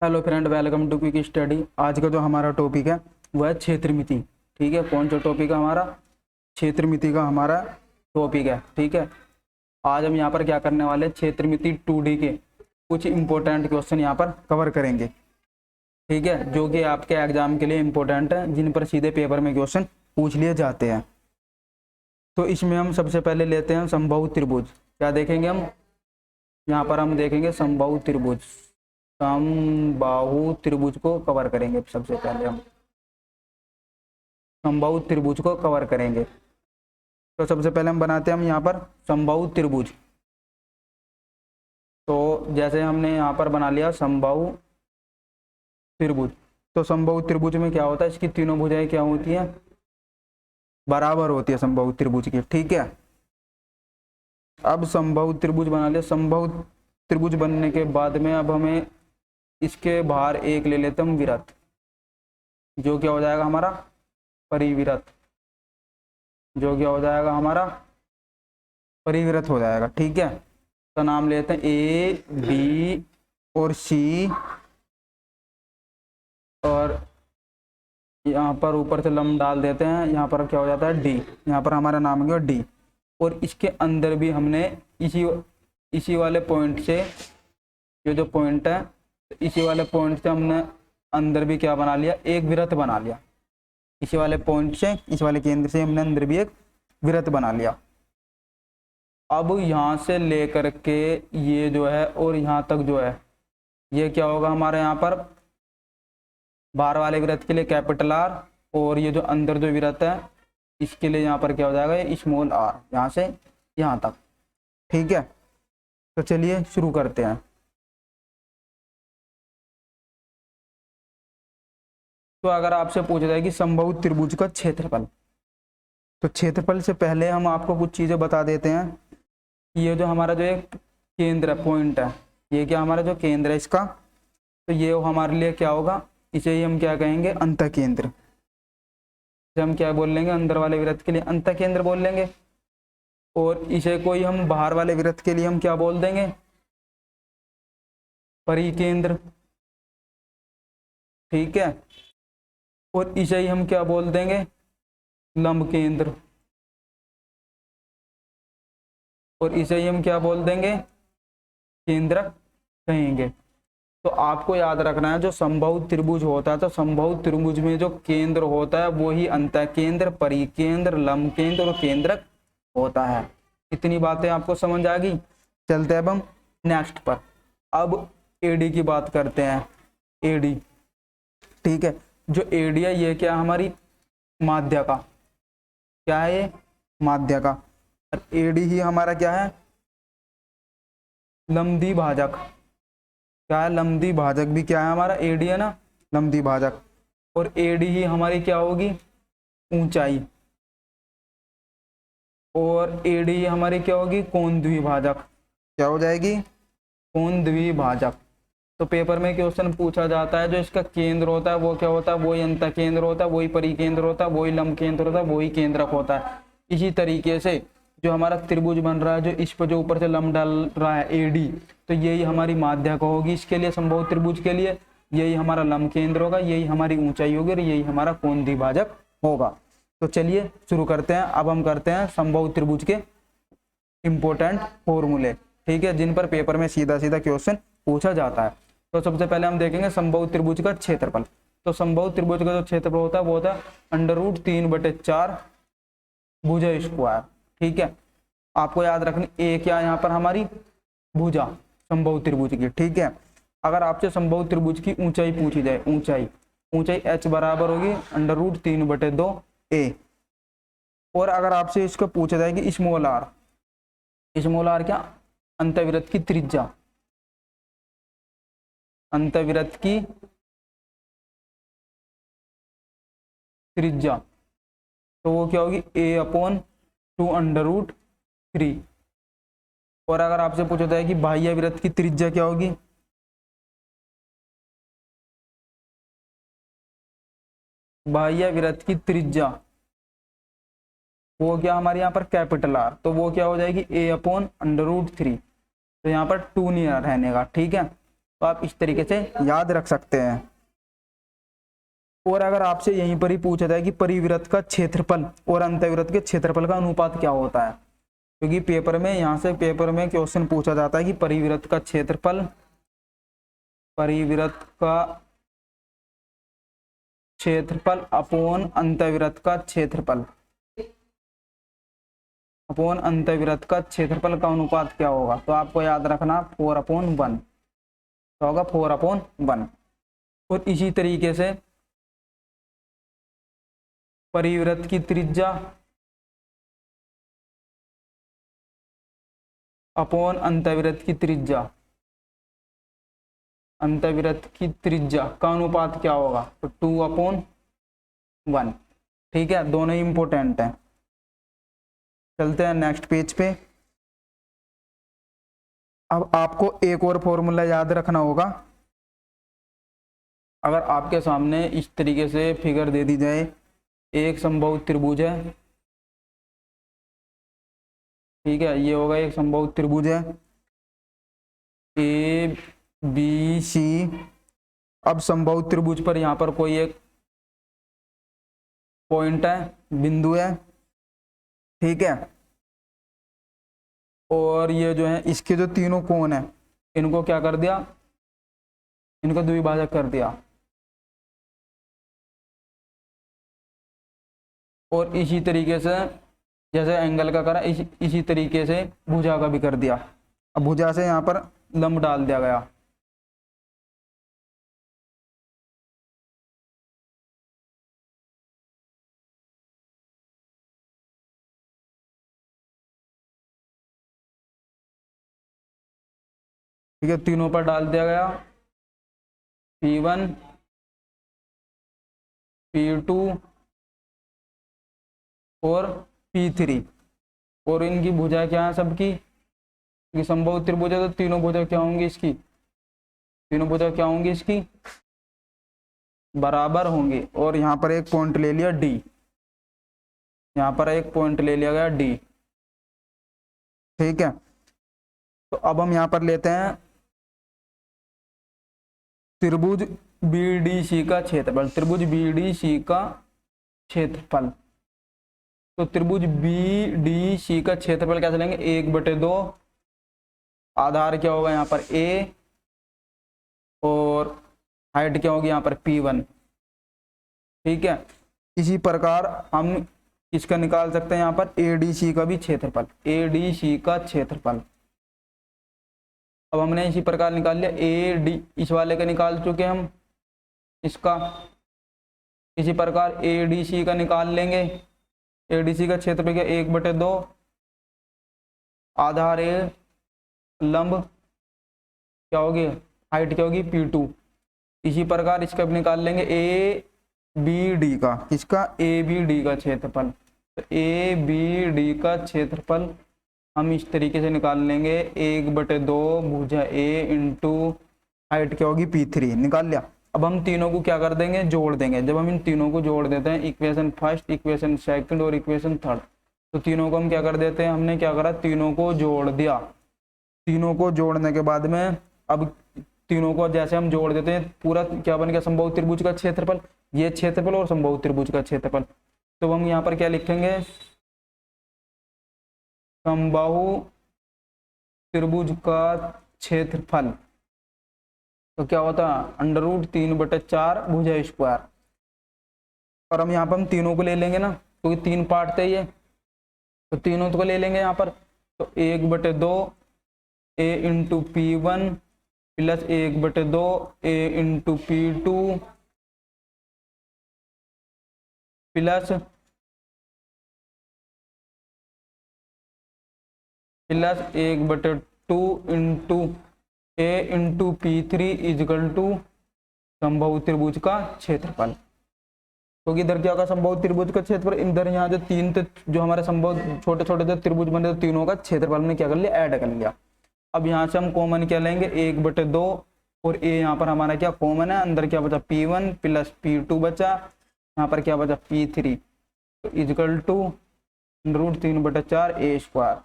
Hello friend, welcome to quick study. आज का जो हमारा टॉपिक है वह है क्षेत्रमिति। ठीक है, कौन सा टॉपिक है हमारा? क्षेत्रमिति का हमारा टॉपिक है। ठीक है, आज हम यहाँ पर क्या करने वाले हैं, क्षेत्रमिति 2D के कुछ इंपॉर्टेंट क्वेश्चन यहाँ पर कवर करेंगे। ठीक है, जो कि आपके एग्जाम के लिए इंपॉर्टेंट है, जिन पर सीधे पेपर में क्वेश्चन पूछ लिए जाते हैं। तो इसमें हम सबसे पहले लेते हैं समबाहु त्रिभुज। क्या देखेंगे हम यहाँ पर? हम देखेंगे समबाहु त्रिभुज। समबाहु त्रिभुज को कवर करेंगे। सबसे पहले हम समबाहु त्रिभुज को कवर करेंगे। तो सबसे पहले हम बनाते हैं हम यहाँ पर समबाहु त्रिभुज। तो जैसे हमने यहाँ पर बना लिया समबाहु त्रिभुज। तो समबाहु त्रिभुज में क्या होता है, इसकी तीनों भुजाएं क्या होती हैं? बराबर होती है समबाहु त्रिभुज की। ठीक है, अब समबाहु त्रिभुज बना लिया। समबाहु त्रिभुज बनने के बाद में अब हमें इसके बाहर एक ले लेते हम विरत, जो क्या हो जाएगा हमारा परिविरत। जो क्या हो जाएगा हमारा परिविरत हो जाएगा। ठीक है, तो नाम लेते हैं ए, बी और सी, और यहाँ पर ऊपर से लंब डाल देते हैं। यहाँ पर क्या हो जाता है डी। यहाँ पर हमारा नाम है डी, और इसके अंदर भी हमने इसी वाले पॉइंट से, ये जो पॉइंट है, इसी वाले पॉइंट से हमने अंदर भी क्या बना लिया, एक विरत बना लिया। इसी वाले पॉइंट से, इस वाले केंद्र से हमने अंदर भी एक विरत बना लिया। अब यहाँ से लेकर के ये जो है और यहाँ तक जो है, ये क्या होगा हमारे यहाँ पर बाहर वाले विरत के लिए कैपिटल आर, और ये जो अंदर जो विरत है इसके लिए यहाँ पर क्या हो जाएगा, ये स्मॉल आर, यहाँ से यहाँ तक। ठीक है, तो चलिए शुरू करते हैं। तो अगर आपसे पूछा जाए कि समबाहु त्रिभुज का क्षेत्रफल, तो क्षेत्रफल से पहले हम आपको कुछ चीजें बता देते हैं। ये जो हमारा जो एक केंद्र है, पॉइंट है, ये क्या हमारा जो केंद्र है इसका, तो ये हमारे लिए क्या होगा, इसे ही हम क्या कहेंगे, अंतः केंद्र। इसे हम क्या बोल लेंगे, अंदर वाले विरत के लिए अंतः केंद्र बोल लेंगे। और इसे कोई हम बाहर वाले विरत के लिए हम क्या बोल देंगे, परिकेंद्र। ठीक है, और इसे ही हम क्या बोल देंगे, लंब केंद्र। और इसे ही हम क्या बोल देंगे, केंद्रक कहेंगे। तो आपको याद रखना है, जो समबाहु त्रिभुज होता है, तो समबाहु त्रिभुज में जो केंद्र होता है वो ही अंतः केंद्र, परिकेंद्र, लंब केंद्र और केंद्रक होता है। इतनी बातें आपको समझ आ गई। चलते हैं अब हम नेक्स्ट पर। अब एडी की बात करते हैं। एडी, ठीक है, जो एडी है ये क्या हमारी माध्य का, क्या है ये, माध्य का। और एडी ही हमारा क्या है, लंबी भाजक। क्या है, लंबी भाजक भी क्या है हमारा, एडी है ना, लंबी भाजक। और एडी ही हमारी क्या होगी, ऊंचाई। और एडी ही हमारी क्या होगी, कोण द्विभाजक। क्या हो जाएगी, कोण द्विभाजक। तो पेपर में क्वेश्चन पूछा जाता है, जो इसका केंद्र होता है वो क्या होता है, वही अंतः केंद्र होता है, वही परिकेंद्र होता है, वही लंब केंद्र होता है, वही केंद्रक होता है। इसी तरीके से जो हमारा त्रिभुज बन रहा है, जो इस पर जो ऊपर से लंब डाल रहा है एडी, तो यही हमारी माध्यक होगी इसके लिए, समबाहु त्रिभुज के लिए। यही हमारा लंब केंद्र होगा, यही हमारी ऊंचाई होगी, और यही हमारा कोण द्विभाजक होगा। तो चलिए शुरू करते हैं। अब हम करते हैं समबाहु त्रिभुज के इंपॉर्टेंट फॉर्मूले। ठीक है, जिन पर पेपर में सीधा सीधा क्वेश्चन पूछा जाता है। तो सबसे पहले हम देखेंगे समबाहु त्रिभुज का क्षेत्रफल। तो समबाहु त्रिभुज का जो क्षेत्रफल होता है वो होता है √3/4 भुजा स्क्वायर। ठीक है, आपको याद रखनी ए क्या यहाँ पर हमारी भुजा समबाहु त्रिभुज की। ठीक है, अगर आपसे समबाहु त्रिभुज की ऊंचाई पूछी जाए, ऊंचाई h बराबर होगी √3/2 ए। और अगर आपसे इसको पूछा जाए कि स्मॉल आर क्या, अंतःविरत की त्रिज्या, अंतःविरत की त्रिज्या, तो वो क्या होगी, a/2√3। और अगर आपसे पूछा जाए कि बाह्य विरत की त्रिज्या क्या होगी, बाह्य विरत की त्रिज्या वो क्या हमारे यहाँ पर कैपिटल आर, तो वो क्या हो जाएगी a/√3। तो यहाँ पर 2 नहीं रहने का। ठीक है, तो आप इस तरीके से याद रख सकते हैं। और अगर आपसे यहीं पर ही पूछा जाए कि परिवृत्त का क्षेत्रफल और अंतःवृत्त के क्षेत्रफल का अनुपात क्या होता है, क्योंकि पेपर में यहाँ से पेपर में क्वेश्चन पूछा जाता है कि परिवृत्त का क्षेत्रफल, परिवृत्त का क्षेत्रफल अपॉन अंतःवृत्त का क्षेत्रफल, अपॉन अंतःवृत्त का क्षेत्रफल का अनुपात क्या होगा। तो आपको याद रखना 4/1 तो होगा 4/1। और इसी तरीके से परिवृत्त की त्रिज्या अपॉन अंतःवृत्त की त्रिज्या, अंतःवृत्त की त्रिज्या का अनुपात क्या होगा, तो 2/1। ठीक है, दोनों ही इंपॉर्टेंट हैं। चलते हैं नेक्स्ट पेज पे। अब आपको एक और फॉर्मूला याद रखना होगा। अगर आपके सामने इस तरीके से फिगर दे दी जाए, एक समबाहु त्रिभुज है, ठीक है, ये होगा एक समबाहु त्रिभुज है ए बी सी। अब समबाहु त्रिभुज पर यहाँ पर कोई एक पॉइंट है, बिंदु है, ठीक है, और ये जो है इसके जो तीनों कोण है इनको क्या कर दिया, इनको द्विभाजक कर दिया। और इसी तरीके से जैसे एंगल का करा, इसी तरीके से भुजा का भी कर दिया। अब भुजा से यहाँ पर लंब डाल दिया गया। ठीक है, तीनों पर डाल दिया गया, P1 P2 और P3। और इनकी भुजा क्या है सबकी, समबाहु त्रिभुज है तो तीनों भुजा क्या होंगी इसकी, तीनों भुजा क्या होंगी इसकी, बराबर होंगी। और यहाँ पर एक पॉइंट ले लिया D, यहाँ पर एक पॉइंट ले लिया गया D। ठीक है, तो अब हम यहाँ पर लेते हैं त्रिभुज BDC का क्षेत्रफल, त्रिभुज BDC का क्षेत्रफल। तो त्रिभुज BDC का क्षेत्रफल कैसे लेंगे, 1/2, आधार क्या होगा यहाँ पर A, और हाइट क्या होगी यहाँ पर P1। ठीक है, इसी प्रकार हम इसका निकाल सकते हैं यहाँ पर ADC का भी क्षेत्रफल, ADC का क्षेत्रफल। अब हमने इसी प्रकार निकाल लिया AD, इस वाले का निकाल चुके हम इसका। इसी प्रकार ADC का निकाल लेंगे, ADC का क्षेत्रफल क्या, 1/2, आधार A, लंब क्या होगी, हाइट क्या होगी P2। इसी प्रकार इसका भी निकाल लेंगे ABD का, इसका ABD का क्षेत्रफल। तो ABD का क्षेत्रफल हम इस तरीके से निकाल लेंगे, 1/2 भुजा A इंटू हाइट क्या होगी P3, निकाल लिया। अब हम तीनों को क्या कर देंगे, जोड़ देंगे। जब हम इन तीनों को जोड़ देते हैं, इक्वेशन फर्स्ट, इक्वेशन सेकंड और इक्वेशन थर्ड, तो तीनों को हम क्या कर देते हैं, हमने क्या करा, तीनों को जोड़ दिया। तीनों को जोड़ने के बाद में अब तीनों को जैसे हम जोड़ देते हैं, पूरा क्या बन गया, समबाहु त्रिभुज का क्षेत्रफल, ये क्षेत्रफल और समबाहु त्रिभुज का क्षेत्रफल। तो हम यहाँ पर क्या लिखेंगे, समबाहु त्रिभुज का क्षेत्रफल तो क्या होता है, √3/4 भुजा स्क्वायर। और हम यहाँ पर हम तीनों को ले लेंगे ना, क्योंकि तो 3 पार्ट थे ये, तो तीनों को ले लेंगे यहाँ पर। तो 1/2 A into P1 plus 1/2 A into P2 plus 1/2 into A into P3 equal to समबाहु त्रिभुज का क्षेत्रफल। क्योंकि इधर क्या होगा, समबाहु त्रिभुज का क्षेत्रफल, इधर यहाँ जो तीन थे, जो हमारे समबाहु छोटे छोटे जो त्रिभुज बने, तो तीनों का क्षेत्रफल हमने क्या कर लिया, ऐड कर लिया। अब यहाँ से हम कॉमन क्या लेंगे, 1/2 और A यहाँ पर हमारा क्या कॉमन है, अंदर क्या बचा P1 प्लस P2 बचा, यहाँ पर क्या बचा P3, तो इजकल टू √3/4 A स्क्वायर।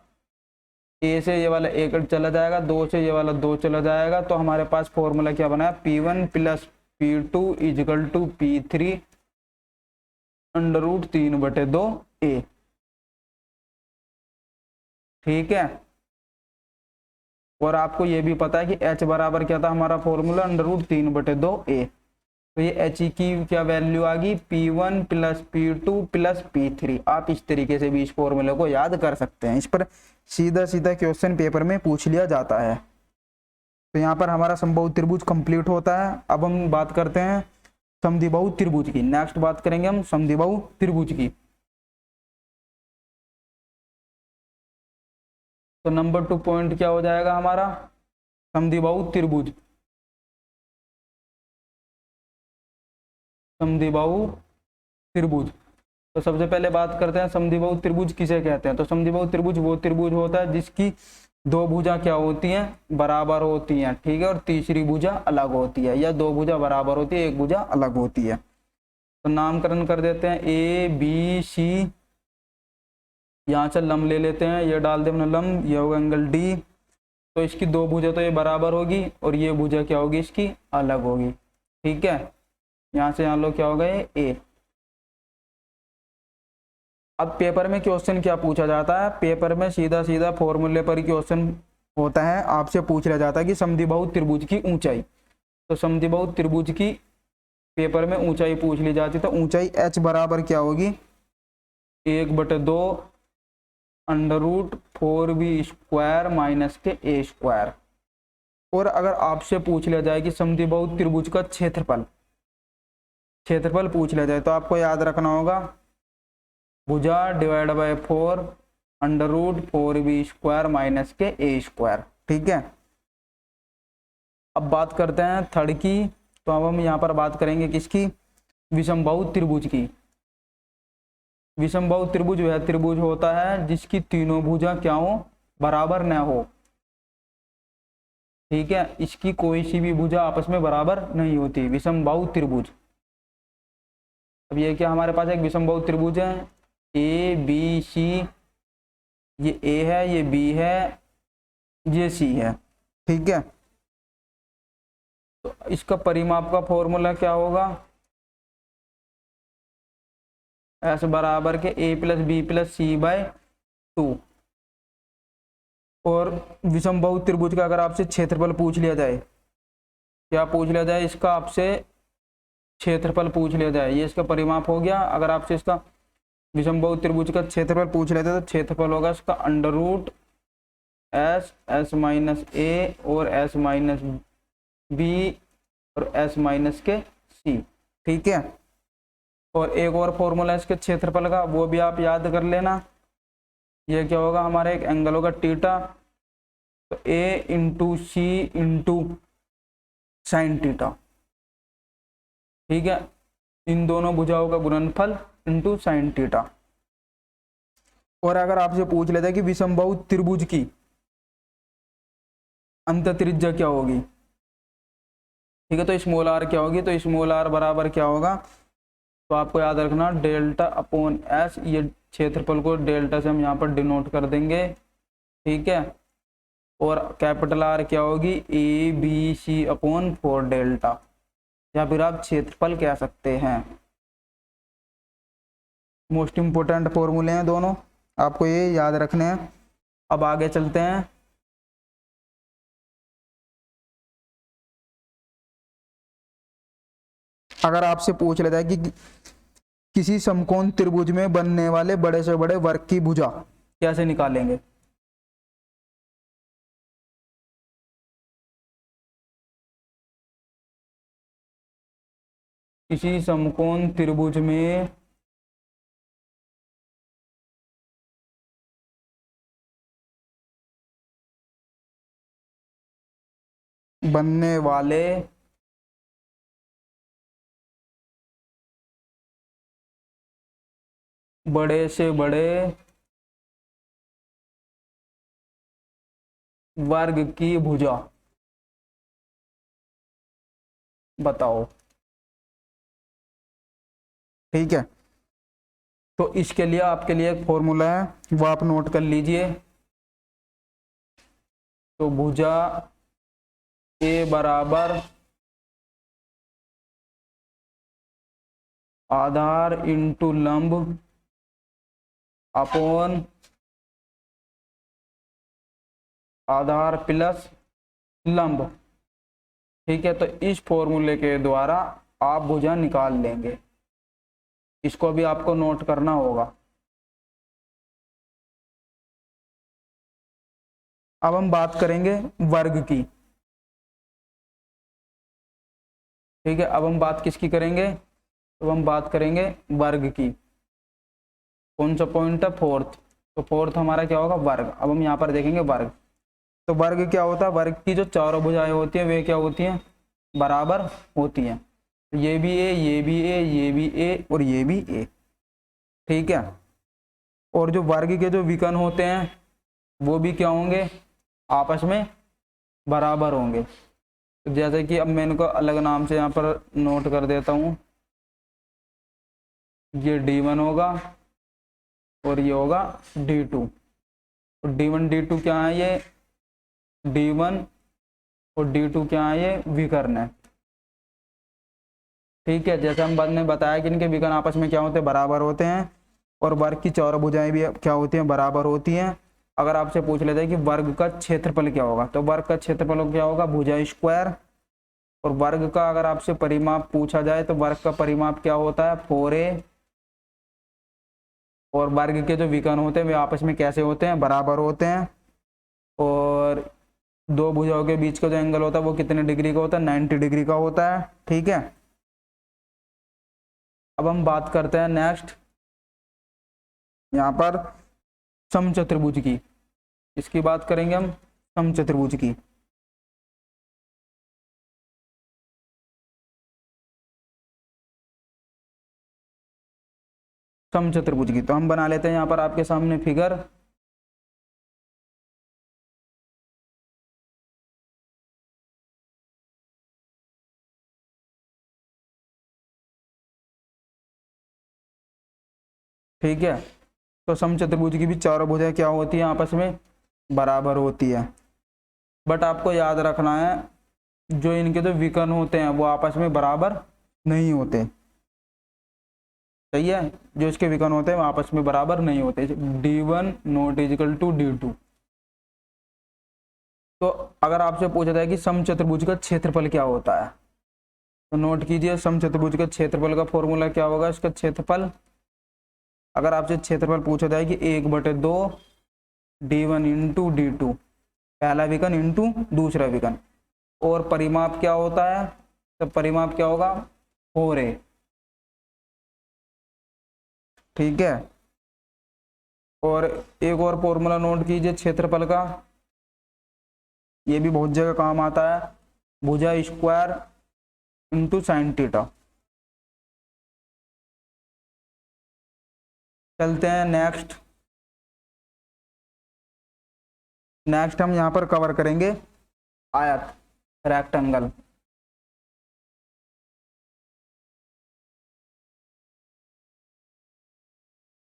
ए से ये वाला एक चला जाएगा, 2 से ये वाला 2 चला जाएगा, तो हमारे पास फॉर्मूला क्या बना है, P1 plus P2 is equal to P3 √3/2a। ठीक है, और आपको ये भी पता है कि h बराबर क्या था हमारा फॉर्मूला, √3/2a। तो ये h की क्या वैल्यू आ गई, P1 plus P2 plus P3। आप इस तरीके से भी इस फॉर्मूले को याद कर सकते हैं, इस पर सीधा सीधा क्वेश्चन पेपर में पूछ लिया जाता है। तो यहाँ पर हमारा समबाहु त्रिभुज कंप्लीट होता है। अब हम बात करते हैं समद्विबाहु त्रिभुज की। नेक्स्ट बात करेंगे हम समद्विबाहु त्रिभुज की। तो नंबर 2 पॉइंट क्या हो जाएगा हमारा, समद्विबाहु त्रिभुज। समद्विबाहु त्रिभुज, तो सबसे पहले बात करते हैं समद्विबाहु त्रिभुज किसे कहते हैं। तो समद्विबाहु त्रिभुज वो त्रिभुज होता है जिसकी दो भुजा क्या होती हैं, बराबर होती हैं। ठीक है, और तीसरी भुजा अलग होती है, या दो भुजा बराबर होती है, एक भुजा अलग होती है। तो नामकरण कर देते हैं ए बी सी। यहाँ से लंब ले लेते हैं, ये डाल दे अपना लंब, ये होगा एंगल डी। तो इसकी दो भुजा तो ये बराबर होगी, और ये भुजा क्या होगी, इसकी अलग होगी। ठीक है, यहाँ से यहाँ लो क्या होगा, ये ए। अब पेपर में क्वेश्चन क्या पूछा जाता है, पेपर में सीधा सीधा फॉर्मूले पर क्वेश्चन होता है। आपसे पूछ लिया जाता है कि समद्विबाहु त्रिभुज की ऊंचाई। तो समद्विबाहु त्रिभुज की पेपर में ऊंचाई पूछ ली जाती है। तो ऊंचाई h बराबर क्या होगी, 1/2 √4b² माइनस के a²। और अगर आपसे पूछ लिया जाए कि समद्विबाहु त्रिभुज का क्षेत्रफल पूछ लिया जाए, तो आपको याद रखना होगा भुजा डिवाइड बाय 4 √4b² माइनस के a²। ठीक है, अब बात करते हैं थर्ड की। तो अब हम यहाँ पर बात करेंगे किसकी, विषमबाहु त्रिभुज की। विषमबाहु त्रिभुज वह त्रिभुज होता है जिसकी तीनों भुजा क्या हो, बराबर न हो। ठीक है, इसकी कोई सी भी भुजा आपस में बराबर नहीं होती, विषमबाहु त्रिभुज। अब ये क्या हमारे पास एक विषमबाहु त्रिभुज है, ए बी सी, ये ए है, ये बी है, ये सी है। ठीक है, तो इसका परिमाप का फॉर्मूला क्या होगा, एस बराबर के a plus b plus c by 2। और विषमबाहु त्रिभुज का अगर आपसे क्षेत्रफल पूछ लिया जाए, क्या पूछ लिया जाए, इसका आपसे क्षेत्रफल पूछ लिया जाए, ये इसका परिमाप हो गया। अगर आपसे इसका विषमबाहु त्रिभुज का क्षेत्रफल पूछ लेते हैं, तो क्षेत्रफल होगा इसका √s और s-b और s-c। ठीक है, और एक और फॉर्मूला इसके क्षेत्रफल का, वो भी आप याद कर लेना। ये क्या होगा, हमारा एक एंगल होगा थीटा, तो a into c into sine theta. ठीक है, इन दोनों भुजाओं का गुणनफल इंटू साइन थीटा। और अगर आपसे पूछ लेता है कि विषमबाहु त्रिभुज की अंत त्रिज्या क्या होगी, ठीक है, तो स्मॉल आर क्या होगी, तो स्मॉल आर बराबर क्या होगा, तो आपको याद रखना डेल्टा अपॉन एस। ये क्षेत्रफल को डेल्टा से हम यहाँ पर डिनोट कर देंगे। ठीक है, और कैपिटल आर क्या होगी, a b c upon 4 delta, या फिर आप क्षेत्रफल कह सकते हैं। मोस्ट इंपोर्टेंट फॉर्मूले हैं दोनों, आपको ये याद रखने हैं। अब आगे चलते हैं। अगर आपसे पूछ लेता है कि किसी समकोण त्रिभुज में बनने वाले बड़े से बड़े वर्ग की भुजा कैसे निकालेंगे, किसी समकोण त्रिभुज में बनने वाले बड़े से बड़े वर्ग की भुजा बताओ। ठीक है, तो इसके लिए आपके लिए एक फॉर्मूला है, वो आप नोट कर लीजिए। तो भुजा ए बराबर आधार इंटू लंब अपॉन आधार प्लस लंब। ठीक है, तो इस फॉर्मूले के द्वारा आप भुजा निकाल लेंगे। इसको भी आपको नोट करना होगा। अब हम बात करेंगे वर्ग की। ठीक है, अब हम बात किसकी करेंगे? तो हम बात करेंगे वर्ग की। कौन सा पॉइंट है? फोर्थ। तो फोर्थ हमारा क्या होगा? वर्ग। अब हम यहाँ पर देखेंगे वर्ग। तो वर्ग क्या होता है? वर्ग की जो चारों भुजाएं होती हैं वे क्या होती हैं? बराबर होती हैं। ये भी ए, ये भी ए, ये भी ए और ये भी ए। ठीक है, और जो वर्ग के जो विकर्ण होते हैं वो भी क्या होंगे? आपस में बराबर होंगे। तो जैसे कि अब मैं इनको अलग नाम से यहाँ पर नोट कर देता हूँ। ये D1 होगा और ये होगा D2। तो D1 D2 क्या है? ये D1 और D2 क्या है? ये विकर्ण है। ठीक है, जैसे हम बाद में बताया कि इनके विकर्ण आपस में क्या होते हैं? बराबर होते हैं। और वर्ग की चारों भुजाएं भी क्या होती हैं? बराबर होती हैं। अगर आपसे पूछ लेते हैं कि वर्ग का क्षेत्रफल क्या होगा, तो वर्ग का क्षेत्रफल क्या होगा? भुजा स्क्वायर। और वर्ग का अगर आपसे परिमाप पूछा जाए तो वर्ग का परिमाप क्या होता है? 4a। और वर्ग के जो विकर्ण होते हैं वे आपस में कैसे होते हैं? बराबर होते हैं। और दो भुजाओं के बीच का जो एंगल होता है वो कितने डिग्री का होता है? 90 डिग्री का होता है। ठीक है, अब हम बात करते हैं नेक्स्ट यहाँ पर समचतुर्भुज की। इसकी बात करेंगे हम, समचतुर्भुज की। समचतुर्भुज की तो हम बना लेते हैं यहाँ पर आपके सामने फिगर। ठीक है, तो समचतुर्भुज की भी चारों भुजाएं क्या होती हैं? आपस में बराबर होती है। बट आपको याद रखना है जो इनके जो विकर्ण होते हैं वो आपस में बराबर नहीं होते। सही है, जो इसके विकर्ण होते हैं वो आपस में बराबर नहीं होते। D1 not is equal to D2। तो अगर आपसे पूछा जाए कि समचतुर्भुज का क्षेत्रफल क्या होता है, तो नोट कीजिए समचतुर्भुज का क्षेत्रफल का फॉर्मूला क्या होगा? इसका क्षेत्रफल, अगर आपसे क्षेत्रफल पूछा जाए कि 1/2 D1 इंटू D2, पहला विकर्ण इंटू दूसरा विकर्ण। और परिमाप क्या होता है? तो परिमाप क्या होगा? 4a। ठीक है, और एक और फॉर्मूला नोट कीजिए क्षेत्रफल का, ये भी बहुत जगह काम आता है। भुजा स्क्वायर इंटू साइन थीटा। चलते हैं नेक्स्ट। नेक्स्ट हम यहाँ पर कवर करेंगे आयत, रेक्टेंगल।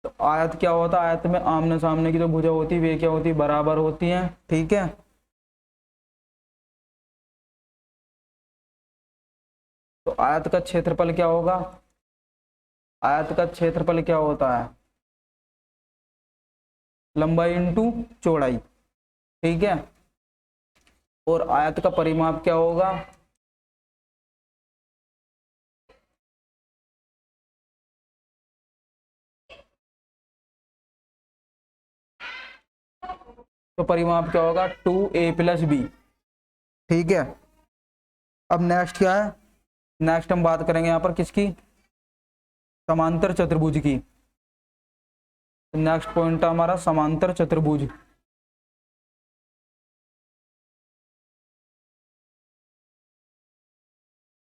तो आयत क्या होता है? आयत में आमने सामने की जो भुजा होती है वे क्या होती है? बराबर होती हैं। ठीक है, तो आयत का क्षेत्रफल क्या होगा? आयत का क्षेत्रफल क्या होता है? लंबाई इंटू चौड़ाई। ठीक है, और आयत का परिमाप क्या होगा? तो परिमाप क्या होगा? 2a plus b। ठीक है, अब नेक्स्ट क्या है? नेक्स्ट हम बात करेंगे यहाँ पर किसकी? समांतर चतुर्भुज की। नेक्स्ट पॉइंट है हमारा समांतर चतुर्भुज।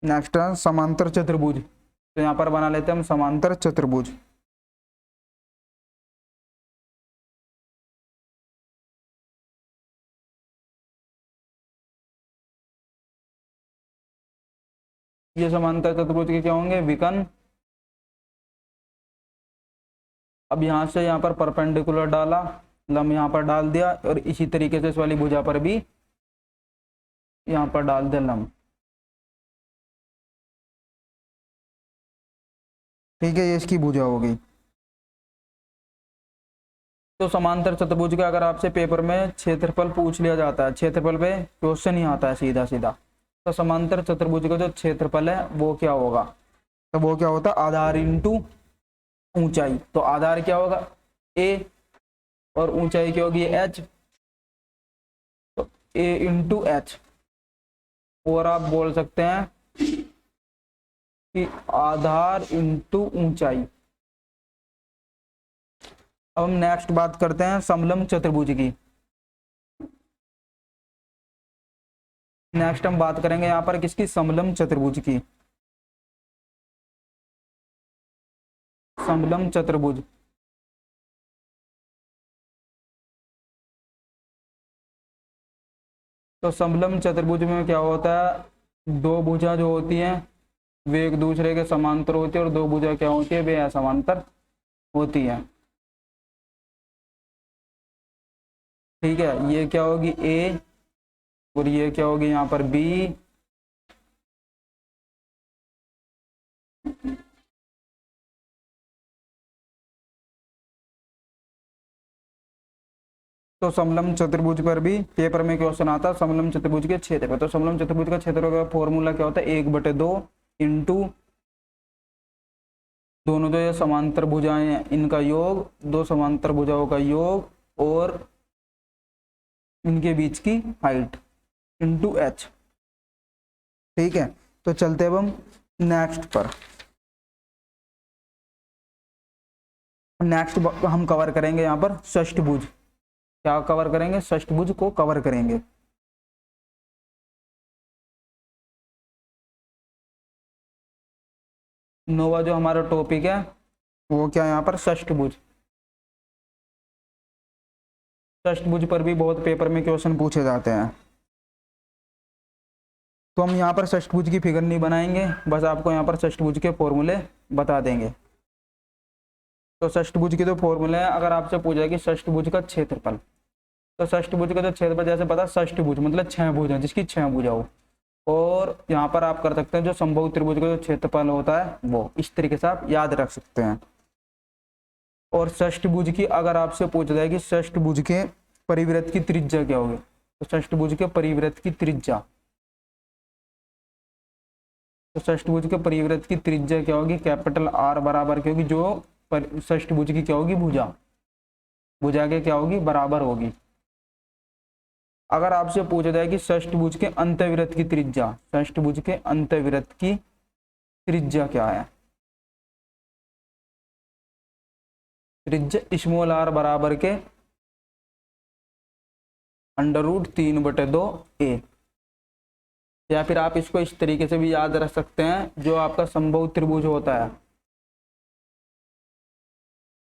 नेक्स्ट है समांतर चतुर्भुज। तो यहाँ पर बना लेते हैं हम समांतर चतुर्भुज। ये समांतर चतुर्भुज के क्या होंगे? विकर्ण। अब यहाँ से यहाँ पर परपेंडिकुलर डाला, लंब यहाँ पर डाल दिया, और इसी तरीके से इस वाली भुजा पर भी यहाँ पर डाल दे लंब। ठीक है, ये इसकी भुजा होगी। तो समांतर चतुर्भुज का अगर आपसे पेपर में क्षेत्रफल पूछ लिया जाता है, क्षेत्रफल पे क्वेश्चन ही आता है सीधा सीधा, तो समांतर चतुर्भुज का जो क्षेत्रफल है वो क्या होगा, तो वो क्या होता है आधार इंटू ऊंचाई। तो आधार क्या होगा ए और ऊंचाई क्या होगी एच, तो ए इंटू एच। और आप बोल सकते हैं कि आधार इंटू ऊंचाई। अब हम नेक्स्ट बात करते हैं समलंब चतुर्भुज की। नेक्स्ट हम बात करेंगे यहाँ पर किसकी, समलंब चतुर्भुज की। समलंब चतुर्भुज, तो समलंब चतुर्भुज में क्या होता है, दो भुजा जो होती हैं वे एक दूसरे के समांतर होती है और दो भुजा क्या होती है वे असमांतर होती है। ठीक है, ये क्या होगी ए और ये क्या होगी यहाँ पर बी। तो समलंब चतुर्भुज पर भी पेपर में क्वेश्चन आता है समलंब चतुर्भुज के क्षेत्र पर। तो समलंब चतुर्भुज का क्षेत्र का फॉर्मूला क्या होता है 1/2 इंटू दोनों जो ये समांतर भुजाएं हैं इनका योग, दो समांतर भुजाओं का योग और इनके बीच की हाइट इंटू एच। ठीक है, तो चलते अब हम नेक्स्ट पर। नेक्स्ट हम कवर करेंगे यहाँ पर षष्ठभुज। क्या कवर करेंगे, षष्ठभुज को कवर करेंगे। नोवा जो हमारा टॉपिक है वो क्या है यहाँ पर षष्ठभुज। षष्ठभुज पर भी बहुत पेपर में क्वेश्चन पूछे जाते हैं। तो हम यहाँ पर षष्ठभुज की फिगर नहीं बनाएंगे, बस आपको यहाँ पर षष्ठभुज के फॉर्मूले बता देंगे। तो षष्ठभुज के जो फॉर्मूले हैं, अगर आपसे पूछा कि षष्ठभुज का क्षेत्रफल, तो षष्ठभुज का जो क्षेत्रफल जैसे पता षष्ठभुज मतलब 6 भुजा जिसकी 6 भुजा हो। और यहाँ पर आप कर सकते हैं जो समबाहु त्रिभुज का जो क्षेत्रफल होता है वो इस तरीके से आप याद रख सकते हैं। और षष्ठभुज की अगर आपसे पूछा जाए कि षष्ठभुज के परिवृत्त की त्रिज्या क्या होगी, तो षष्ठभुज के परिवृत्त की त्रिज्या, तो षष्ठभुज के परिवृत्त की त्रिज्या क्या होगी कैपिटल आर बराबर क्या होगी जो षष्ठभुज की क्या होगी भुजा, भुजा के क्या होगी बराबर होगी। अगर आपसे पूछा जाए कि षष्ठभुज के अंतःवृत्त की त्रिज्या, षष्ठभुज के अंतःवृत्त की त्रिज्या क्या है, त्रिज्या स्मॉल आर बराबर के √3/2a। या फिर आप इसको इस तरीके से भी याद रख सकते हैं, जो आपका समबाहु त्रिभुज होता है,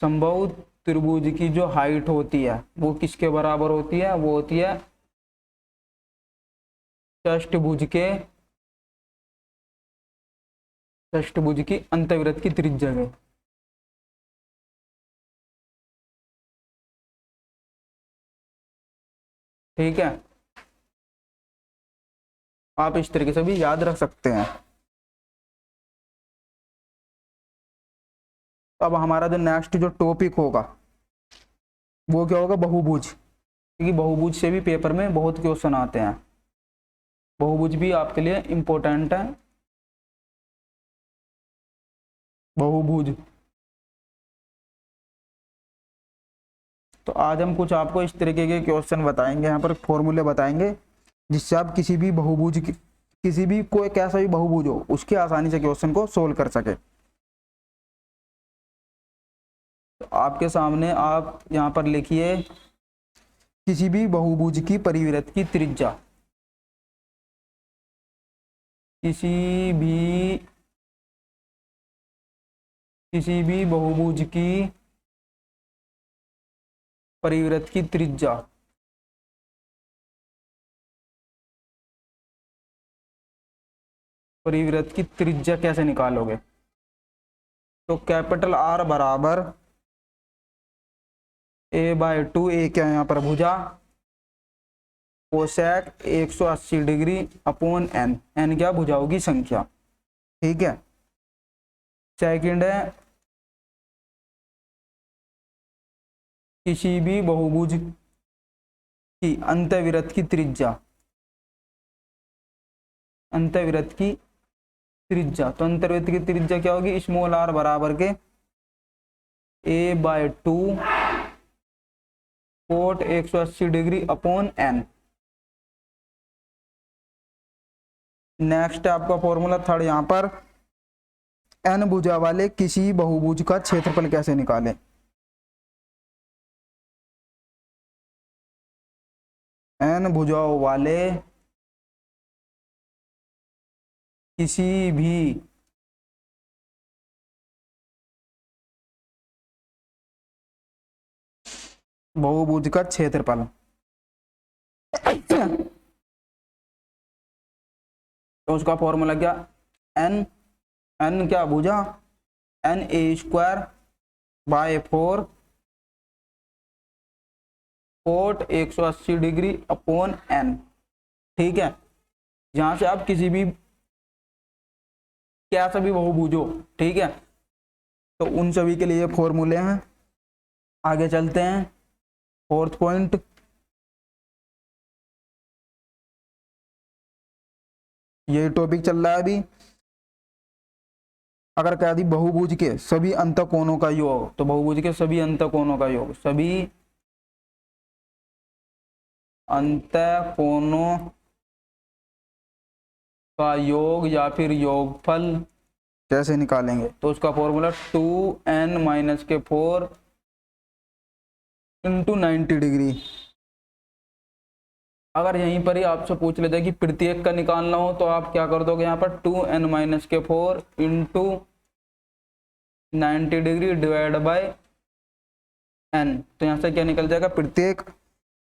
समबाहु त्रिभुज की जो हाइट होती है वो किसके बराबर होती है, वो होती है षष्ठभुज की अंतःवृत्त की त्रिज्या के। ठीक है, आप इस तरीके से भी याद रख सकते हैं। अब हमारा जो नेक्स्ट जो टॉपिक होगा वो क्या होगा बहुभुज, क्योंकि बहुभुज से भी पेपर में बहुत क्वेश्चन आते हैं। बहुभुज भी आपके लिए इंपॉर्टेंट है। बहुभुज, तो आज हम कुछ आपको इस तरीके के क्वेश्चन बताएंगे, यहाँ पर फॉर्मूले बताएंगे जिससे आप किसी भी बहुभुज किसी भी कोई कैसा भी बहुभुज हो उसके आसानी से क्वेश्चन को सोल्व कर सके। तो आपके सामने आप यहाँ पर लिखिए किसी भी बहुभुज की परिवृत्त की त्रिज्या, किसी भी बहुभुज की परिवृत्त की त्रिज्या, परिवृत्त की त्रिज्या कैसे निकालोगे, तो कैपिटल आर बराबर a/2, a क्या है यहाँ पर भुजा, cosec 180 degree upon n, n क्या भुजाओं की संख्या, ठीक है। सेकंड है किसी भी बहुभुज की अंतःविरत की त्रिज्या, अंतःविरत की त्रिज्या, तो अंतर्वृत्त की त्रिज्या क्या होगी, स्मॉल आर बराबर के a/2 cot 180 degree upon n. Next आपका फॉर्मूला थर्ड, यहां पर एन भुजा वाले किसी बहुभुज का क्षेत्रफल कैसे निकालें। एन भुजाओं वाले किसी भी बहुभुज का क्षेत्रफल, तो उसका फॉर्मूला क्या, एन, एन क्या भुजा, n a square by 4 cot 180 degree upon n, ठीक है। यहां से आप किसी भी क्या सभी बहुभुज हो, ठीक है, तो उन सभी के लिए फॉर्मूले हैं। आगे चलते हैं, फोर्थ पॉइंट, ये टॉपिक चल रहा है अभी। अगर कह दी बहुभुज के सभी अंतःकोणों का योग, तो बहुभुज के सभी अंतःकोणों का योग, सभी अंतःकोणों का योग या फिर योगफल कैसे निकालेंगे, तो उसका फॉर्मूला 2n-4 इंटू 90 डिग्री। अगर यहीं पर ही आपसे पूछ लेते कि प्रत्येक का निकालना हो, तो आप क्या कर दोगे, यहाँ पर 2n-4 into 90 degree divide by n, तो यहाँ से क्या निकल जाएगा, प्रत्येक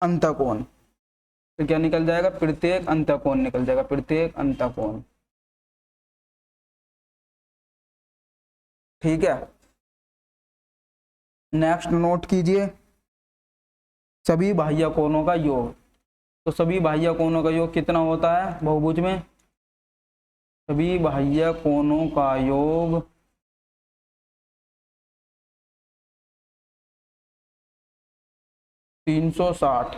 अंतःकोण, तो क्या निकल जाएगा, प्रत्येक अंतःकोण निकल जाएगा, प्रत्येक अंतःकोण, ठीक है। नेक्स्ट नोट कीजिए, सभी बाह्य कोणों का योग, तो सभी बाह्य कोणों का योग कितना होता है बहुभुज में, सभी बाह्य कोणों का योग 360,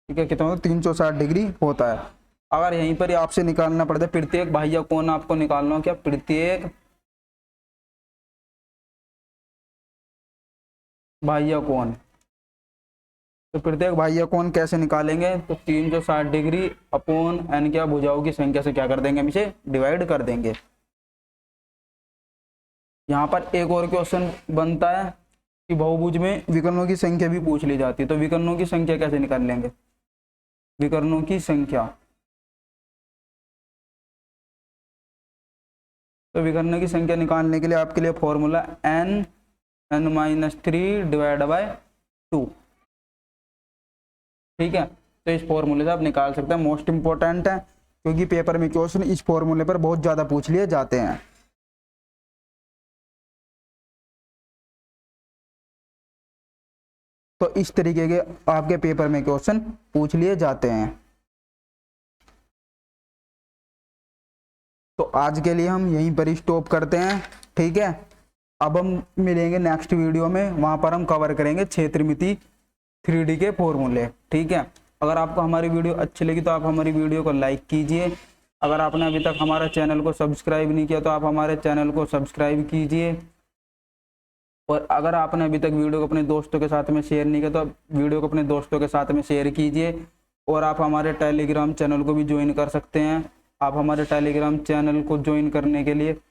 ठीक है, कितना होता है, 360 डिग्री होता है। अगर यहीं पर ही आपसे निकालना पड़ता है प्रत्येक बाह्य कोण, आपको निकालना हो क्या, प्रत्येक बाह्य कोण, तो प्रत्येक बाह्य कोण कैसे निकालेंगे, तो 360 डिग्री अपॉन एन क्या भुजाओं की संख्या से क्या कर देंगे, हम इसे डिवाइड कर देंगे। यहाँ पर एक और क्वेश्चन बनता है कि बहुभुज में विकर्णों की संख्या भी पूछ ली जाती है, तो विकर्णों की संख्या कैसे निकाल लेंगे, विकर्णों की संख्या, तो विकर्णों की संख्या निकालने के लिए आपके लिए फॉर्मूला n-3 डिवाइड बाय 2, ठीक है। तो इस फॉर्मूले से आप निकाल सकते हैं, मोस्ट इंपॉर्टेंट है क्योंकि पेपर में क्वेश्चन इस फॉर्मूले पर बहुत ज्यादा पूछ लिए जाते हैं। तो इस तरीके के आपके पेपर में क्वेश्चन पूछ लिए जाते हैं। तो आज के लिए हम यहीं पर ही स्टॉप करते हैं, ठीक है। अब हम मिलेंगे नेक्स्ट वीडियो में, वहां पर हम कवर करेंगे क्षेत्रमिति 3D के फॉर्मूले, ठीक है। अगर आपको हमारी वीडियो अच्छी लगी तो आप हमारी वीडियो को लाइक कीजिए। अगर आपने अभी तक हमारे चैनल को सब्सक्राइब नहीं किया तो आप हमारे चैनल को सब्सक्राइब कीजिए। और अगर आपने अभी तक वीडियो को अपने दोस्तों के साथ में शेयर नहीं किया तो वीडियो को अपने दोस्तों के साथ में शेयर कीजिए। और आप हमारे टेलीग्राम चैनल को भी ज्वाइन कर सकते हैं। आप हमारे टेलीग्राम चैनल को ज्वाइन करने के लिए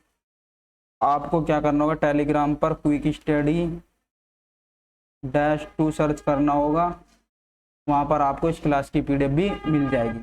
आपको क्या करना होगा, टेलीग्राम पर क्विक स्टडी -2 सर्च करना होगा, वहाँ पर आपको इस क्लास की PDF भी मिल जाएगी।